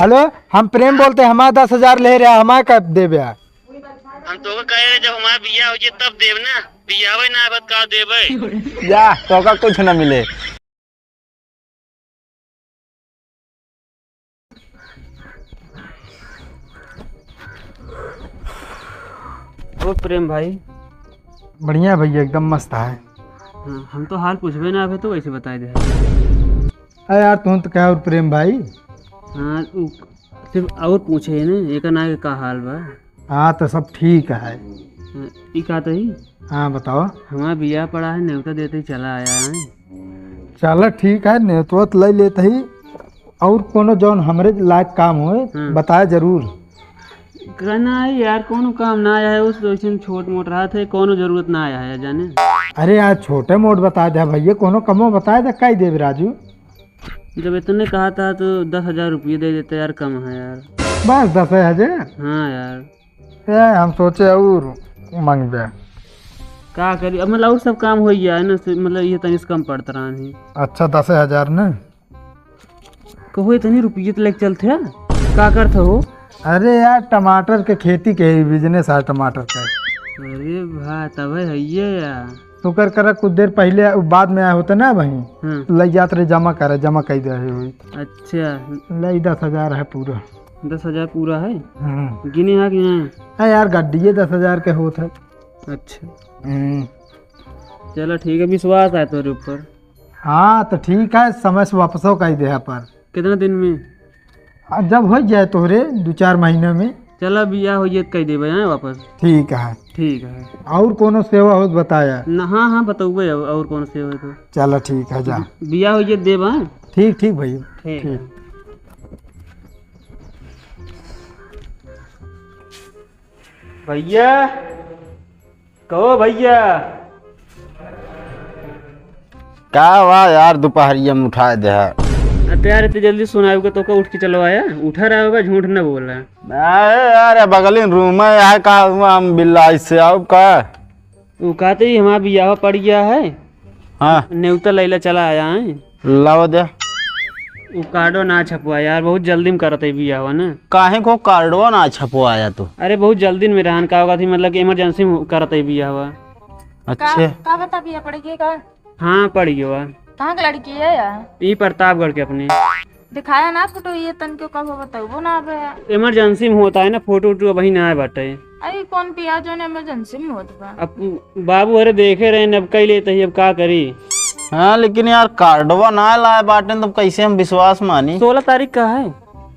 Hello, हम प्रेम बोलते हैं। हमारा 10,000 ले रहे, हमारे कब देवे? हम तो कह रहे जब हमारा बिया हो जाए तब देव ना, बिया हो ना बत का देवे। जा तो का कुछ न मिले। ओ प्रेम भाई। बढ़िया भैया, एकदम मस्त है। हाँ, हम तो हाल पूछबे ना, अबे तो कैसे बताए दे। अरे यार तुम तो क्या और प्रेम भाई। हाँ सिर्फ और पूछे है ना, एक ना के का हाल बा। हाँ तो सब ठीक है। हाँ, ई का तो ही हाँ बताओ। हमारा बिया पड़ा है, न्योता देते ही चला आया है। चलो ठीक है, नेतवत ले लेते ही। और कोनो जौन हमरे लायक काम हो बताया जरूर। करना है यार, कोनो काम ना आया है, उस वैसे छोट मोट रहा थे, कोनो जरूरत ना आया है जाने। अरे यार छोटे मोट बता दे भैया, कोनो कमो बताया दे, कई देव राजू। जब इतने कहा था तो 10,000 रुपये दे देते यार, कम है यार। बस 10,000? हाँ यार। हम सोचे और मांग। का करी अब, मतलब और सब काम हो गया है ना, मतलब ये तनिस कम पड़ता रहा है। अच्छा 10,000 न कहो इतनी रुपये तो लेके चलते हैं, का करते हो? अरे यार टमाटर के खेती के बिजनेस है, टमाटर का। अरे भाई तब है ये यार। तो कर कुछ देर पहले बाद में आए होते ना वहीं। हाँ। ले जाते रहे, जमा करे, जमा कर दे हुई। अच्छा ले 10,000 है पूरा। 10,000 पूरा है? गिने है कि नहीं? है यार, गड्डिए 10,000 के होते है। अच्छा चलो ठीक है, विश्वास है तेरे ऊपर। हाँ तो ठीक है, समय से वापसो कर दे पर। कितना दिन में? जब हो जाए तोहरे 2-4 महीने में। चलो बिया हो जाए कह देवे हैं वापस। ठीक है। ठीक है। और कोनो सेवा हो तो बताया। ना हाँ हाँ बताऊँगे, और कौन से हो तो। चलो ठीक है, जा। बिया हो जाए देव। हाँ ठीक ठीक भैया, ठीक है। भैया कहो भैया। का हुआ यार, दोपहरिया में उठा दे। यार इतनी जल्दी सुनाओगे तो का उठ के चलो आया, उठा रहा होगा, झूठ न बोल रहा है। अरे यार बगली रूम है, का हम बिल्ला से आओ का। वो कहते ही हमारा बियाह पड़ गया है। हाँ न्योता लैला चला आया है। लाओ दे। वो कार्डो ना छपवा यार, बहुत जल्दी में करते बियाह ना। काहे को कार्डवा ना छपवाया तो? अरे बहुत जल्दी में रहन का होगा थी, मतलब कि इमरजेंसी में करते बियाह। अच्छा का बता बिया पड़ेगी का? हाँ पड़ गया। कहाँ की लड़की है यार? ये प्रतापगढ़ के अपने। दिखाया ना फोटो, ये तन क्यों कब बताओ ना। अब इमरजेंसी में होता है ना, फोटो वोटो वही ना आए बाटे। अरे कौन पिया जो ने इमरजेंसी में होत बा? अब बाबू अरे देखे रहे अब कई लेते ही, अब का करी। हाँ लेकिन यार कार्डवा ना लाए बाटे तो कैसे हम विश्वास मानी। 16 तारीख का है।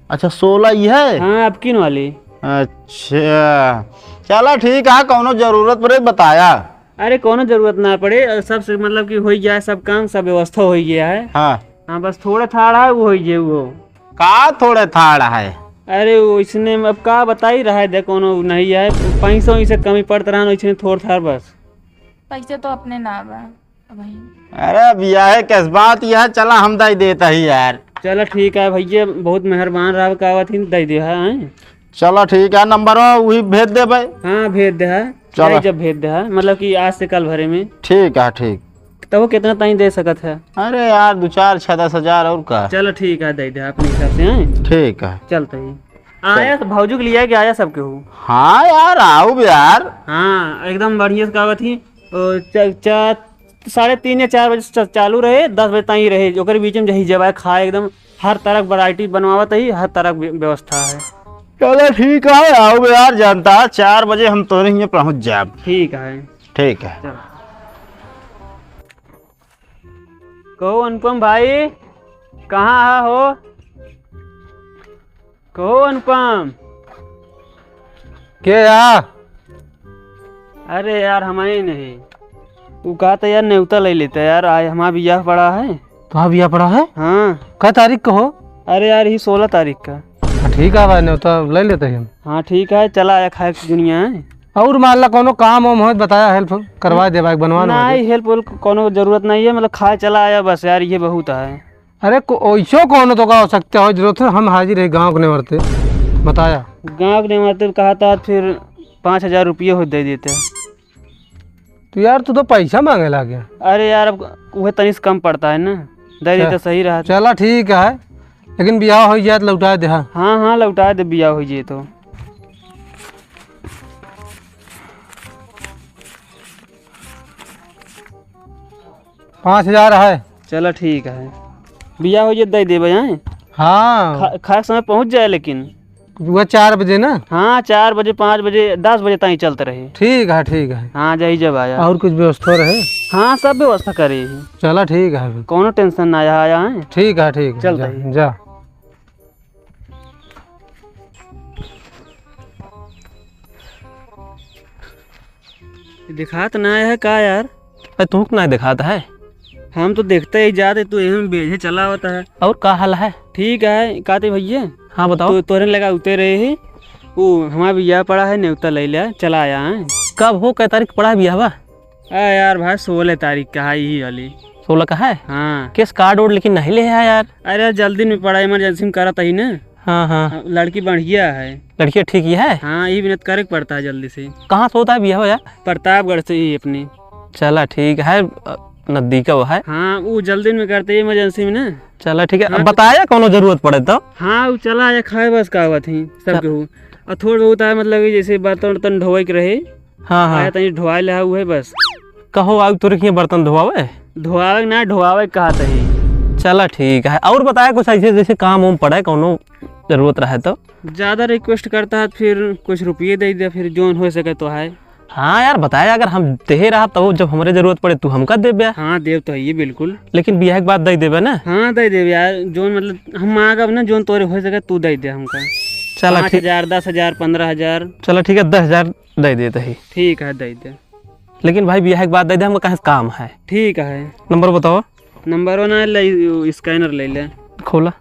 अच्छा 16 ही है? हाँ अब किन वाली। अच्छा चलो ठीक है, कौनो जरूरत पड़े बताया। अरे कोनो जरूरत ना पड़े, सब से मतलब कि हो गया है, सब काम सब व्यवस्था हो गया है। हाँ बस थोड़ा थाड़ा है वो हो गया वो। का थोड़े थाड़ा है? अरे वो इसने अब का बता ही रहा है, दे कोनो नहीं है, पैसों से कमी पड़ता रहा, इसने थोड़ा था बस। पैसे तो अपने ना बा भाई। अरे भैया है किस बात यह, चला हम दे देता ही यार। चलो ठीक है भैया, बहुत मेहरबान रहा, का थी दे दे है। चलो ठीक है, नंबर वही भेज दे भाई। हाँ भेज दे है, चलो जब भेज दे है, मतलब कि आज से कल भरे में। ठीक है ठीक। तो वो कितना ताई दे सकत है? अरे यार 2-4-6-10 और का। चलो ठीक है, दे दे अपने हिसाब से हैं। ठीक है चलते ही आया तो भावजू के लिया कि आया सबके हो। हाँ यार आओ यार। हाँ एकदम बढ़िया से कागज थी। 3:30 या 4 बजे चालू रहे, 10 बजे तक ही रहे, ओकर बीच में जही जब खाए एकदम हर तरह वैरायटी बनवावत ही, हर तरह व्यवस्था है। चलो ठीक है, आओ यार, जानता 4 बजे हम तो यहाँ पहुँच जाए। ठीक है। ठीक है। चलो कहो अनुपम भाई, कहाँ हो? कहो अनुपम। के यार? अरे यार हमारे नहीं, वो कहा था यार न्योता ले लेते यार, आज हमारा बियाह पड़ा है। तो बिया पड़ा है? हाँ क्या तारीख को हो? अरे यार ही 16 तारीख का। ठीक है भाई, न्योता ले लेते हैं। हाँ ठीक है, चला आया खाए की दुनिया है। और मान ला कोनो काम वाम हो बताया, हेल्प करवा दे भाई, बनवा नहीं हेल्प कोनो जरूरत नहीं है, मतलब खाए चला आया बस यार, ये बहुत है। अरे ऐसो कौन तो का हो सकता है, जरूरत है हम हाजिर है, गाँव के नहीं मरते बताया। गाँव के नहीं मरते कहा था, फिर 5,000 रुपये हो दे देते। तो यार तू तो पैसा मांगे लागे। अरे यार अब वह तनिस कम पड़ता है ना, दे देते सही रहा। चला ठीक है, लेकिन बियाह हो जाए तो लौटा दे। हाँ हाँ हाँ लौटा दे बिया हो जाए तो। 5,000 है। चलो ठीक है, बिया हो जाए दे देवे हैं। हाँ खाए समय पहुँच जाए लेकिन। वह 4 बजे ना। हाँ 4 बजे 5 बजे 10 बजे तक चलते रहे। ठीक है ठीक है। हाँ जाही जब आया। और कुछ व्यवस्था रहे? हाँ सब व्यवस्था करे ही। चला ठीक है। कोनो टेंशन ना आया है। ठीक है ठीक है। चल जा, भाई। जा। दिखात ना आया है का यार? तू ना दिखाता है। हम तो देखते ही जाते, तू यही बेझे चला होता है। और का हाल है? ठीक है काते भैया। हाँ बताओ। तो तोरे लगा उतरे रहे ही, वो हमारा बिया पड़ा है, न्योता ले लिया, चला आया है। कब हो, कै तारीख पड़ा है बिया? यार भाई 16 तारीख का है ही वाली। 16 का है? हाँ। किस कार्ड वोर्ड लेकिन नहीं ले आया यार? अरे जल्दी में पड़ा, इमरजेंसी में करा था ही ना। हाँ हाँ। लड़की बढ़िया है। लड़की ठीक ही है? हाँ ये मिनट करे पड़ता है जल्दी से। कहाँ से होता है बिया यार? प्रतापगढ़ से ही अपनी। चला ठीक है, नजदीक वो है। हाँ वो जल्दी में करते इमरजेंसी में ना। चला ठीक है। हाँ, अब बताया कोनो जरूरत पड़े तो? हाँ वो चला आया, खाए बस का हुआ थी सबके हो। और थोड़ा बहुत है मतलब कि जैसे बर्तन वर्तन धोए के रहे। हाँ हाँ। आया तनी ढोआए ले हुआ है बस। कहो आग तो रखिए बर्तन धोआवे? धोआवे ना ढोआवे कहा ही। चला ठीक है। और बताया कुछ ऐसे जैसे काम उम पड़े, कोनो जरूरत रहे तो? ज्यादा रिक्वेस्ट करता है फिर कुछ रुपये दे दे, फिर जोन हो सके तो है। हाँ यार बताया, अगर हम दे रहा तो जब हमारे जरूरत पड़े तू हमका दे बे। हाँ देव तो है ये बिल्कुल। लेकिन बियाह के बाद दे देबे ना? हाँ दे दे यार, जोन मतलब हम मांगब ना, जोन तोरे हो सके तू दे दे हमका। चला ठीक। 5,000 10,000 15,000। चलो ठीक है, 10,000 दे देते ही। ठीक है दे दे। लेकिन भाई बियाह के बाद दे दे, हमको कहीं से काम है। ठीक है। नंबर बताओ। नंबर ना ले, स्कैनर ले ले। खोला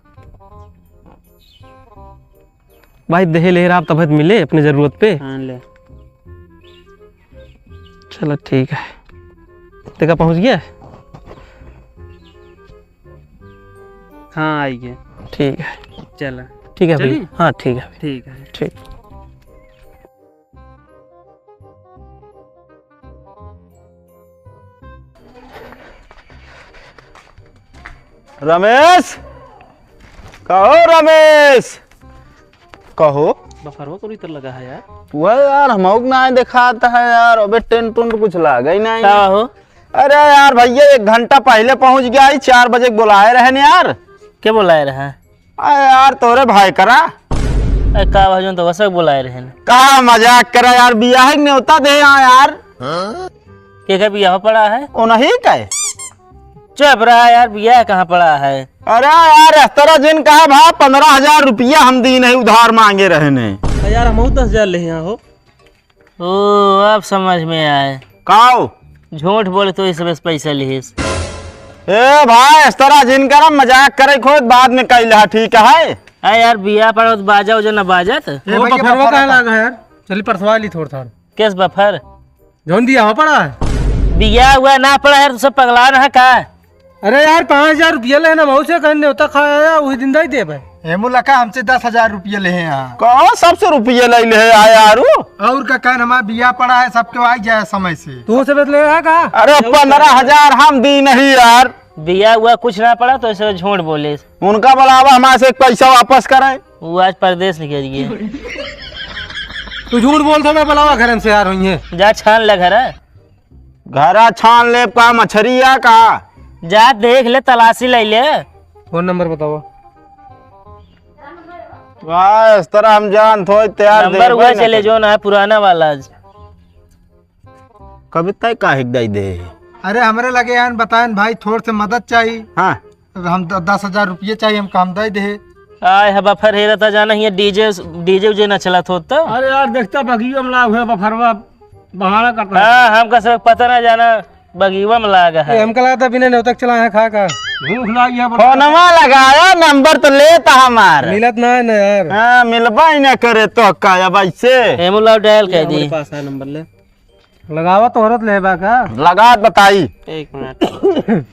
भाई, दे ले रहा तब मिले अपने जरूरत पे। हाँ ले। चलो ठीक है। देखा पहुंच गया? हाँ आई गया। ठीक है। चला ठीक है भाई। चलिए? हाँ ठीक है। ठीक है। ठीक। रमेश, कहो रमेश, कहो। बफरवा को इधर लगा है यार। वह यार हम ना दिखाता है यार, अबे टेंट उंट कुछ लगा ही नहीं। क्या हो? अरे यार भैया 1 घंटा पहले पहुंच गया ही, 4 बजे बुलाए रहे ने यार। क्या बुलाए रहे? अरे यार तोरे भाई करा का भाजन तो वैसे बुलाए रहे। कहा मजाक करा यार, बियाह न्योता दे यार। के बियाह पड़ा है? ओ नहीं कहे चुप रहा यार, बियाह कहाँ पड़ा है? अरे यार इस तरह जिन कहा भा 15,000 रुपया हम दी नहीं, उधार मांगे रहे ने यार। हम 10,000 ले यहाँ हो। ओ अब समझ में आए। काओ झूठ बोले तो इस पैसा लिहिस। ए भाई इस तरह जिन कर मजाक करे खोद बाद में कही लहा, ठीक है? अरे यार बियाह पड़ा तो बाजा उजा न बाजत। वो बफरवा कहाँ लगा यार? चली परसवा ली थोड़ा थोड़ा। किस बफर? जोन दिया हो पड़ा है। बियाह हुआ ना पड़ा है तो सब पगला रहा का? अरे यार 5,000 रुपया लेना मऊ से कहने होता खाया वही दिन दे दे भाई। मुलाका हमसे 10,000 रुपया ले हैं यहाँ। कौन सबसे रुपये ले ले आया यारू? और का कहन हमारा बिया पड़ा है, सबके आ जाए समय से। तू से बदले का? अरे 15,000 हम दी नहीं यार। बियाह हुआ कुछ ना पड़ा तो ऐसे झूठ बोले। उनका बुलावा हमारे से पैसा वापस करे। वो आज परदेश निकल गए। तू झूठ बोलता मैं बुलावा घर से यार हुई है। जा छान ले घर। घरा छान ले का मछरिया का? जा देख ले, तलाशी ले ले। फोन नंबर बताओ। इस तरह हम जान थो तैयार नंबर हुआ चले जो ना है पुराना वाला। कभी तय का दे दे। अरे हमारे लगे यार बताएं भाई, थोड़ से मदद चाहिए। हाँ हम 10,000 रुपये चाहिए, हम काम दे दे। आए है बफर हेरा था जाना ये डीजे उजे ना चला तो। अरे यार देखता बगियो में लाग है बफरवा बहाना करता है। हाँ हमका सब पता ना जाना बगीवा में लागा है। हमका लगा था बिना न्योतक चला है खा का। भूख लागी है। फोनमा लगाया, नंबर तो लेता हमार। मिलत ना है ना यार। हाँ मिलबा ही ना करे तो का अब ऐसे। हेमुला डायल कह दी। पास है नंबर ले। लगावा तो औरत लेबा का। लगा बताई। 1 मिनट।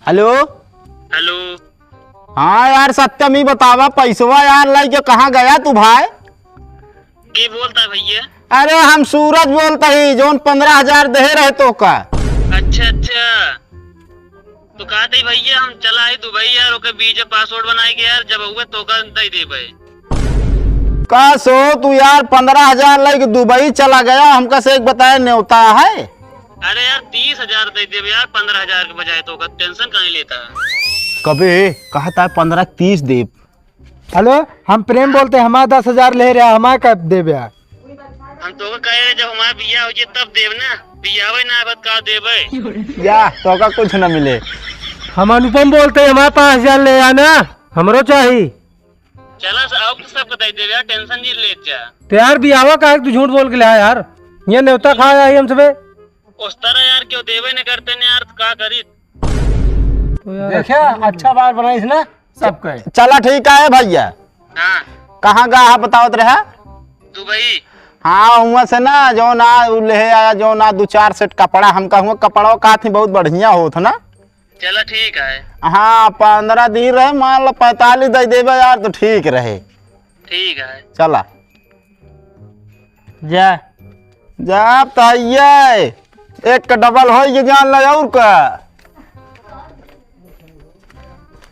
Hello hello. हाँ यार सत्यम ही बतावा, पैसवा यार लाई के कहाँ गया तू भाई? की बोलता भैया? अरे हम सूरज बोलता ही, जोन 15,000 दे रहे तो का। अच्छा अच्छा। तो कहा थी भैया हम चला है दुबई यार, ओके वीजा पासपोर्ट बनाए के यार, जब हुए तो का दे देबे। का सो तू यार 15,000 लेके दुबई चला गया, हमका से एक बताया न्योता है। अरे यार 30,000 दे देबे यार, 15,000 के बजाय, तो का टेंशन कहीं लेता। कभी कहता है 15-30 दे। हेलो, हम प्रेम बोलते हैं, हमारा 10,000 ले रहा, हमारा कब देबे यार? हम तो कह रहे जब हमारा बिया हो जाए तब देब ना, बिया होए ना बत का देबे। या तो का कुछ न मिले। हम अनुपम बोलते हैं, हमारे 5,000 ले आना, हमरो चाहिए। चला अब सब दे देबे यार, टेंशन नहीं ले जा। तो यार बियावा का है तू झूठ बोल के लाया यार, ये न्योता खाया है हम सबे। उस तरह यार क्यों देबे न करते ने यार, का करी। तो यार देखा अच्छा बात बनाई ना सबके। चला ठीक है भैया। हाँ कहाँ गया बतावत रहे? दुबई। हाँ वहाँ से ना जो ना ले आया, जो ना 2-4 सेट कपड़ा, हम कहूँ कपड़ा का थी बहुत बढ़िया होता ना। चला ठीक है। हाँ 15 दिन रहे, मान लो 45 दे देबे यार तो ठीक रहे। ठीक है चला जा जब तो एक डबल हो जान लगा और का।